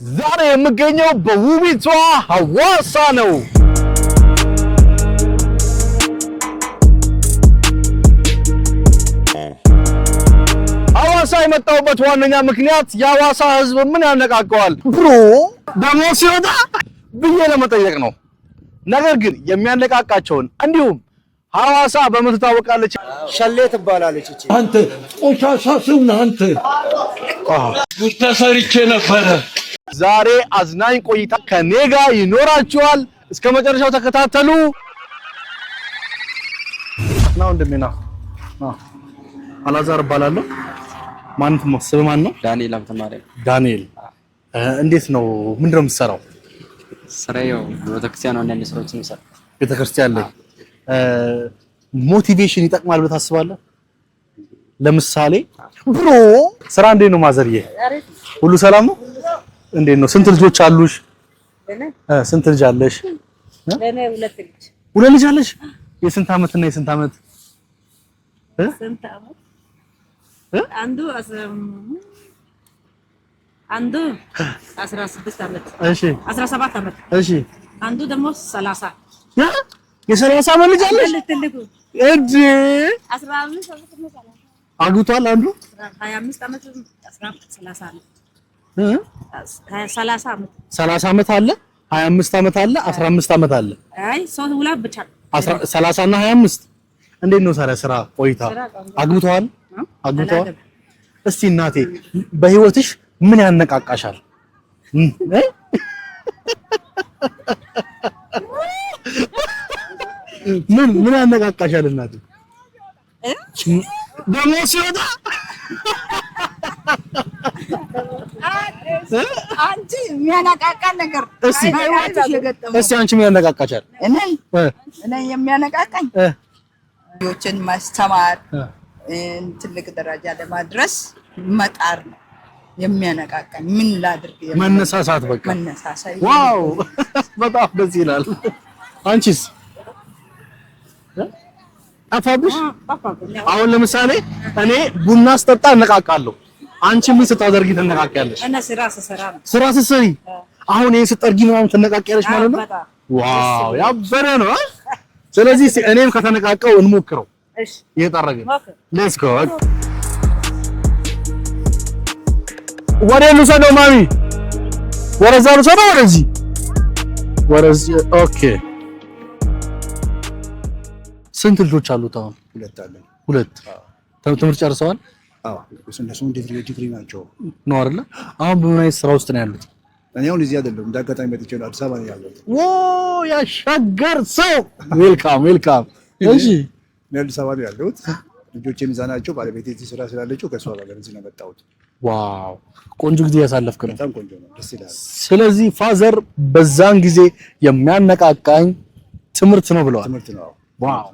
ዛሬ የምገኘው በውቢቷ ሐዋሳ ነው። ሐዋሳ የመጣሁበት ዋነኛ ምክንያት የሐዋሳ ሕዝብ ምን ያነቃቀዋል ብሮ ደሞ ሲወጣ ብዬ ለመጠየቅ ነው። ነገር ግን የሚያነቃቃቸውን እንዲሁም ሐዋሳ በምን ትታወቃለች? ሸሌ ትባላለች። እቺ አንተ ቆሻሻ ሰው ነህ አንተ። ተሰርቼ ነበረ። ዛሬ አዝናኝ ቆይታ ከኔ ጋር ይኖራችኋል። እስከ መጨረሻው ተከታተሉ። ናው እንደሚና አላዛር እባላለሁ። ስም ማን ነው? ዳንኤል አብተማሪያም። ዳንኤል እንዴት ነው? ምንድነው የምትሰራው? ስራዬው ቤተክርስቲያን አንዳንድ ስራዎችን እሰራለሁ። ቤተክርስቲያን ላይ ሞቲቬሽን ይጠቅማል ብለህ ታስባለህ? ለምሳሌ ብሮ ስራ እንዴት ነው ማዘርዬ? ሁሉ ሰላም ነው? እንዴት ነው? ስንት ልጆች አሉሽ? ስንት ልጅ አለሽ? ለኔ ሁለት ልጅ። ሁለት ልጅ አለሽ? የስንት አመት እና የስንት አመት? ስንት አመት? አንዱ 16 አመት። እሺ 17 አመት። እሺ አንዱ ደግሞ 30 የ30 አመት ልጅ አለሽ? ትልቁ እድ 15 አመት ነው። 30 አግብቷል አንዱ 25 አመት 30 አመት 30 አመት አለ 25 አመት አለ 15 አመት አለ። አይ ሰው ሁለት ብቻ 30 እና 25 እንዴት ነው ታዲያ ስራ ቆይታ? አግብቷል? አግብቷል? እስቲ እናቴ በህይወትሽ ምን ያነቃቃሻል? ምን ያነቃቃሻል እናቴ? ደሞ ሲወጣ አንቺ የሚያነቃቃ ነገር እስቲ አንቺ ምን ያነቃቃሻል? እኔ የሚያነቃቃኝ ልጆችን ማስተማር ትልቅ ደረጃ ለማድረስ መጣር ነው የሚያነቃቃኝ። ምን ላድርግ? መነሳሳት በቃ መነሳሳት። ዋው በጣም ደስ ይላል። አንቺስ? አፋብሽ? አሁን ለምሳሌ እኔ ቡና ስጠጣ እነቃቃለሁ። አንቺ ምን ስታደርጊ ትነቃቂያለሽ? እኔ ስራ ስሰራ ነው። ስራ ስትሰሪ አሁን ይሄን ስጠርጊ ምናምን ትነቃቂያለሽ ማለት ነው? ዋው ያበረ ነው። ስለዚህ እኔም ከተነቃቀው እንሞክረው። እሺ እየጠረግን ሌትስ ጎ። ወደ ልውሰደው ማሚ? ወደዛ ልውሰደው? ወደዚህ? ኦኬ። ስንት ልጆች አሉት አሁን? ሁለት አለ። ሁለት። ትምህርት ጨርሰዋል? አዎ እነሱም ዲግሪ ናቸው ነው አይደለ? አሁን በምን አይነት ስራ ውስጥ ነው ያሉት? እኔ አሁን እዚህ አይደለም፣ እንዳጋጣሚ መጥቼ ነው አዲስ አበባ ነው ያለሁት። ኦ ያሻገር ሰው ዌልካም ዌልካም። እሺ እኔ አዲስ አበባ ነው ያለሁት። ልጆቼም እዛ ናቸው። ባለቤቴ እዚህ ስራ ስላለችው ከሷ ጋር እዚህ ነው የመጣሁት። ዋው ቆንጆ ጊዜ ያሳለፍክ ነው። በጣም ቆንጆ ነው፣ ደስ ይላል። ስለዚህ ፋዘር በዛን ጊዜ የሚያነቃቃኝ ትምህርት ነው ብለዋል። ትምህርት ነው። ዋው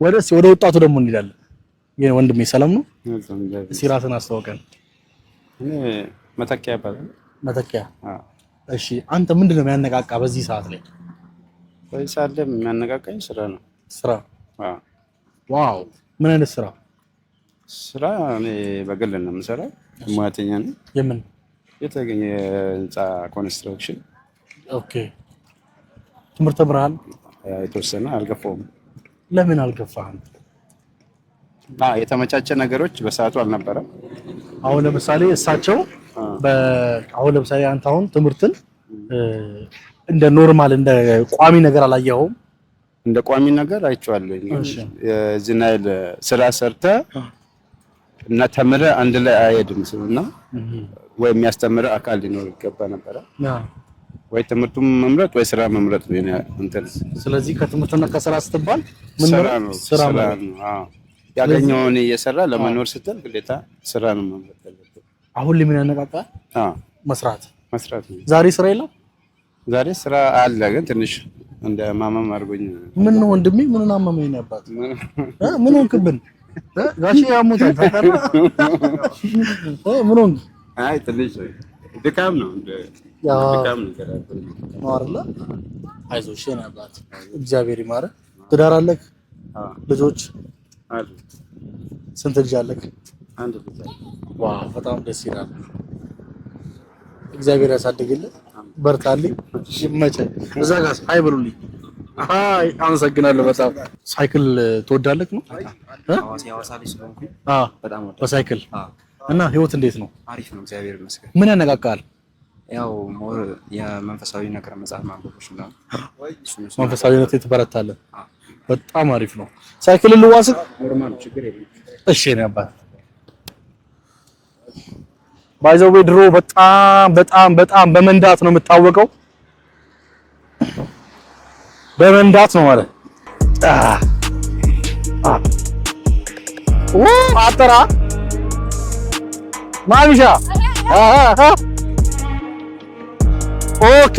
ወደ ወጣቱ ደግሞ እንሄዳለን። ወንድሜ ሰላም ነው? እስኪ ራስን አስተዋውቀን። እኔ መተኪያ ይባላል። መተኪያ? እሺ አንተ ምንድን ነው የሚያነቃቃ በዚህ ሰዓት ላይ? በዚህ ሰዓት ላይ የሚያነቃቃኝ ስራ ነው። ስራ? ዋው ምን አይነት ስራ? ስራ እኔ በግል ነው የምሰራው። ሙያተኛ ነኝ። የምን? የተገኘ የህንፃ ኮንስትራክሽን። ኦኬ። ትምህርት ተምረሃል? የተወሰነ አልገፋውም። ለምን አልገፋህም? የተመቻቸ ነገሮች በሰዓቱ አልነበረም። አሁን ለምሳሌ እሳቸው አሁን ለምሳሌ አንተ አሁን ትምህርትን እንደ ኖርማል እንደ ቋሚ ነገር አላየኸውም? እንደ ቋሚ ነገር አይቼዋለሁ። የዚህ ናይል ስራ ሰርተህ እና ተምረህ አንድ ላይ አይሄድም እና ወይ የሚያስተምር አካል ሊኖር ይገባ ነበረ። ወይ ትምህርቱን መምረጥ ወይ ስራ መምረጥ ነው እንትን። ስለዚህ ከትምህርትና ከስራ ስትባል ምን ነው? ስራ ነው። አዎ ያገኘውን እየሰራ ለመኖር ስትል ግዴታ ስራ ነው መምረጥ ያለብህ። አሁን ለምን ያነቃቃል? መስራት ነው። ዛሬ ስራ የለም? ዛሬ ስራ አለ፣ ግን ትንሽ እንደ ማመም አድርጎኝ። ምን ነው ወንድሜ? ምን አመመኝ ነው አባት? ምን ሆንክብን? ጋሼ ያሞታል ታውቃለህ? ምን ሆንክ? አይ ትንሽ ድካም ነው ድካም ነው አይደለ? አይዞሽ የኔ አባት እግዚአብሔር ይማረህ። ትዳር አለህ? ልጆች አሉ። ስንት ልጅ አለህ? አንድ ልጅ። ዋው በጣም ደስ ይላል። እግዚአብሔር ያሳድግልህ። በርታልኝ። ይመችህ። እዛ ጋር ሃይ ብሉልኝ። አይ አመሰግናለሁ በጣም። ሳይክል ትወዳለህ ነው? የሐዋሳ ልጅ ስለሆንኩኝ በጣም ወዳለሁ በሳይክል። እና ህይወት እንዴት ነው? አሪፍ ነው እግዚአብሔር ይመስገን። ምን ያነቃቃል? ያው ሞር የመንፈሳዊ ነገር መጽሐፍ ማንበቦች ነው። መንፈሳዊነት ትበረታለህ። በጣም አሪፍ ነው። ሳይክል ልዋስህ? ኖርማል ችግር የለም። እሺ ነው አባት። ባይዘው ድሮ በጣም በመንዳት ነው የምታወቀው። በመንዳት ነው ማለት አጠራ ማሚሻ ኦኬ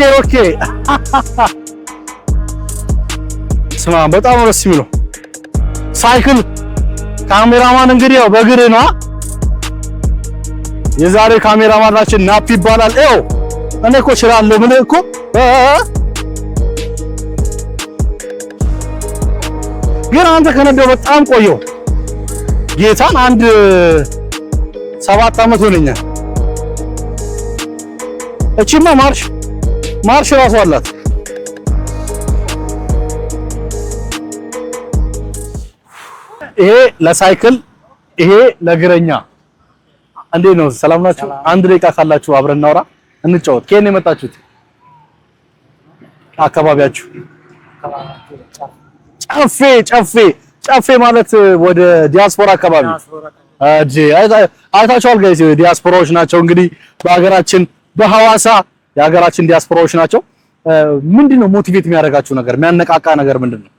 ስማ በጣም ደስ የሚለው ሳይክል ካሜራማን እንግዲህ ያው በእግርህ ነው። የዛሬ ካሜራማናችን ናፕ ይባላል። ኤው እኔ እኮ እችላለሁ ምን እኮ ግን አንተ ከነደው በጣም ቆየው። ጌታን አንድ 7 አመት ሆነኛል። እቺማ ማርሽ ራሱ አላት። ይሄ ለሳይክል ይሄ ለእግረኛ። እንዴት ነው? ሰላም ናችሁ? አንድ ደቂቃ ካላችሁ አብረን እናውራ እንጫወት። ከየት ነው የመጣችሁት? አካባቢያችሁ? ጨፌ ማለት ወደ ዲያስፖራ አካባቢ አይታችኋል ጋይስ። ዲያስፖራዎች ናቸው እንግዲህ በሀገራችን በሐዋሳ የሀገራችን ዲያስፖራዎች ናቸው። ምንድነው ሞቲቬት የሚያደርጋችሁ ነገር የሚያነቃቃ ነገር ምንድነው?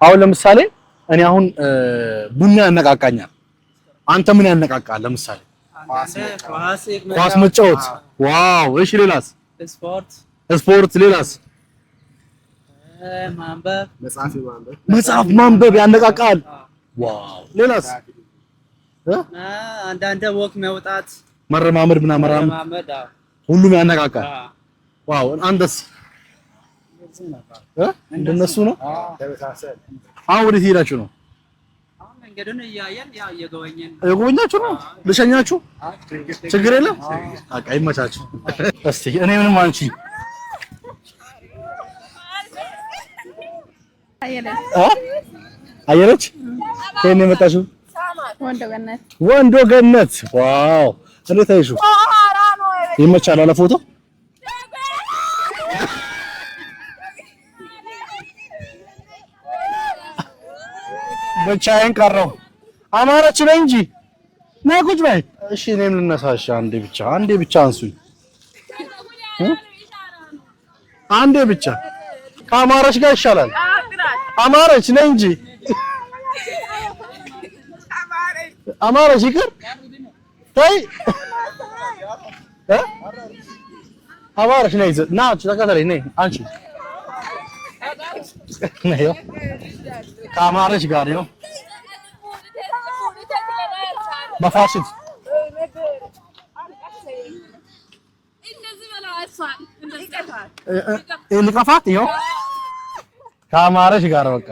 አሁን ለምሳሌ እኔ አሁን ቡና ያነቃቃኛል። አንተ ምን ያነቃቃል? ለምሳሌ ኳስ መጫወት። ዋው! እሺ ሌላስ? ስፖርት ሌላስ? መጽሐፍ ማንበብ ያነቃቃል። ዋው! ሌላስ? አንዳንድ ወክ መውጣት መረማመድ መረማመድ ሁሉም ያነቃቃል። ዋው! አንተስ? እንደነሱ ነው። አሁን ወዴት ሄዳችሁ ነው? አሁን መንገዱን እያየን ያው እየጎበኛችሁ ነው። ልሸኛችሁ? ችግር የለም። በቃ ይመቻችሁ። እስቲ እኔ ምንም አንቺ አየለች ከእኔ የመጣችው ወንዶ ገነት። ዋው! እንዴት አይሹ? ይመቻል አለ ፎቶ ብቻዬን ቀረው። አማረች ነኝ እንጂ ነይ ቁጭ በይ። እሺ እኔም ልነሳሽ። አንዴ ብቻ አንሱኝ። አንዴ ብቻ ከአማረች ጋር ይሻላል። አማረች ነኝ እንጂ አማረች ይቅር ተይ። አማረች ነኝ ና ተከተለኝ። ነይ አንቺ ነይ ከአማረች ጋር ነው በፋሽን ልቀፋት። ይኸው ከአማረች ጋር በቃ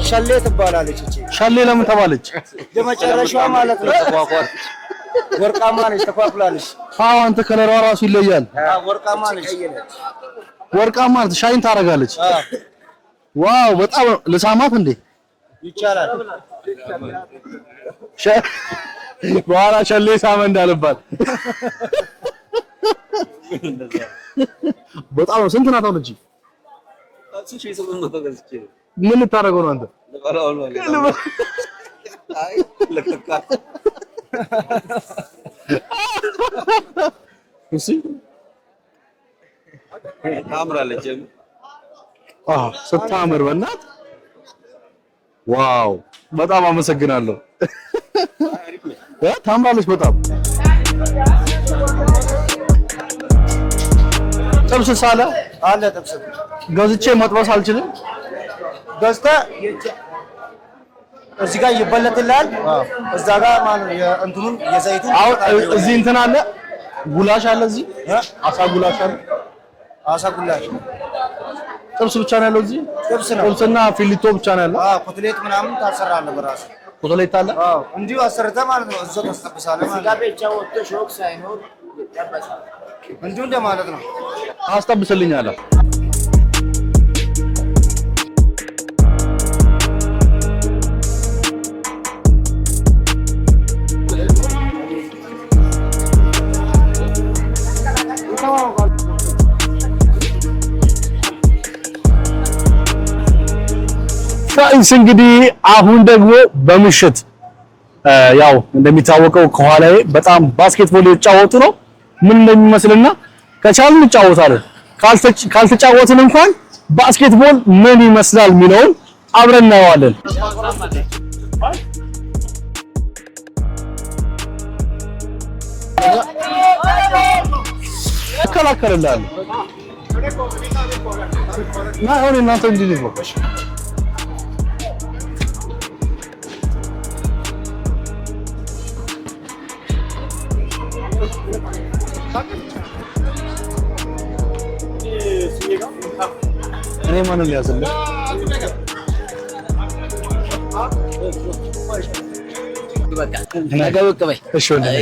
ሸሌ ትባላለች። እቺ ሸሌ ለምን ተባለች? የመጨረሻዋ ማለት ነው። ተቋቋር ወርቃማ ነች፣ ተቋቁላለች። አዎ አንተ ከለሯ ራሱ ይለያል። ወርቃማ ነች። ወርቃማ ነች፣ ሻይን ታደርጋለች። ዋው! በጣም ልሳማት እንዴ? ይቻላል። በኋላ ሸሌ ሳመ እንዳልባል። በጣም ነው። ስንት ናት አሁን እቺ? ምን ልታደርገው ነው አንተ? እሺ ታምራለች። ስታምር በእናት ዋው! በጣም አመሰግናለሁ። ታምራለች በጣም ጥብስ ሳለ አለ ጥብስ ገዝቼ መጥበስ አልችልም። ገዝተህ እዚህ ጋር ይበለጥልሃል። እዛ ጋር ማለት የእንትኑን የዘይቱን አሁን እዚህ እንትን አለ ጉላሽ አለ እዚህ አሳ ጉላሽ አለ። አሳ ጉላሽ ጥብስ ብቻ ነው ያለው እዚህ ጥብስ ነው። ጥብስና ፊሊቶ ብቻ ነው ያለው። ኮትሌት ምናምን ታሰራለህ በራስህ። ኮትሌት አለ እንዲሁ አሰርተህ ማለት ነው። እዛው ታስጠብሳለህ ማለት ነው። ብቻ ወጥቶ ሾክ ሳይኖር ይጠበሳል እንዲሁ እንደማለት ነው። አስጠብስልኛለህ። ጋይስ እንግዲህ አሁን ደግሞ በምሽት ያው እንደሚታወቀው ከኋላዬ በጣም ባስኬትቦል እየተጫወቱ ነው። ምን እንደሚመስልና ከቻልን እንጫወታለን፣ ካልተጫወትን እንኳን ባስኬትቦል ምን ይመስላል የሚለውን አብረን እናየዋለን። እከላከልልሃለሁ እና አሁን እናንተ እንዲህ ነው እኔ ማንን ሊያዝልህ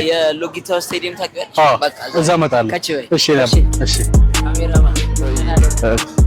የሎጊታ ስቴዲየም ታውቂያለሽ? በቃ እዛ እመጣለሁ። እሺ እሺ ካሜራማን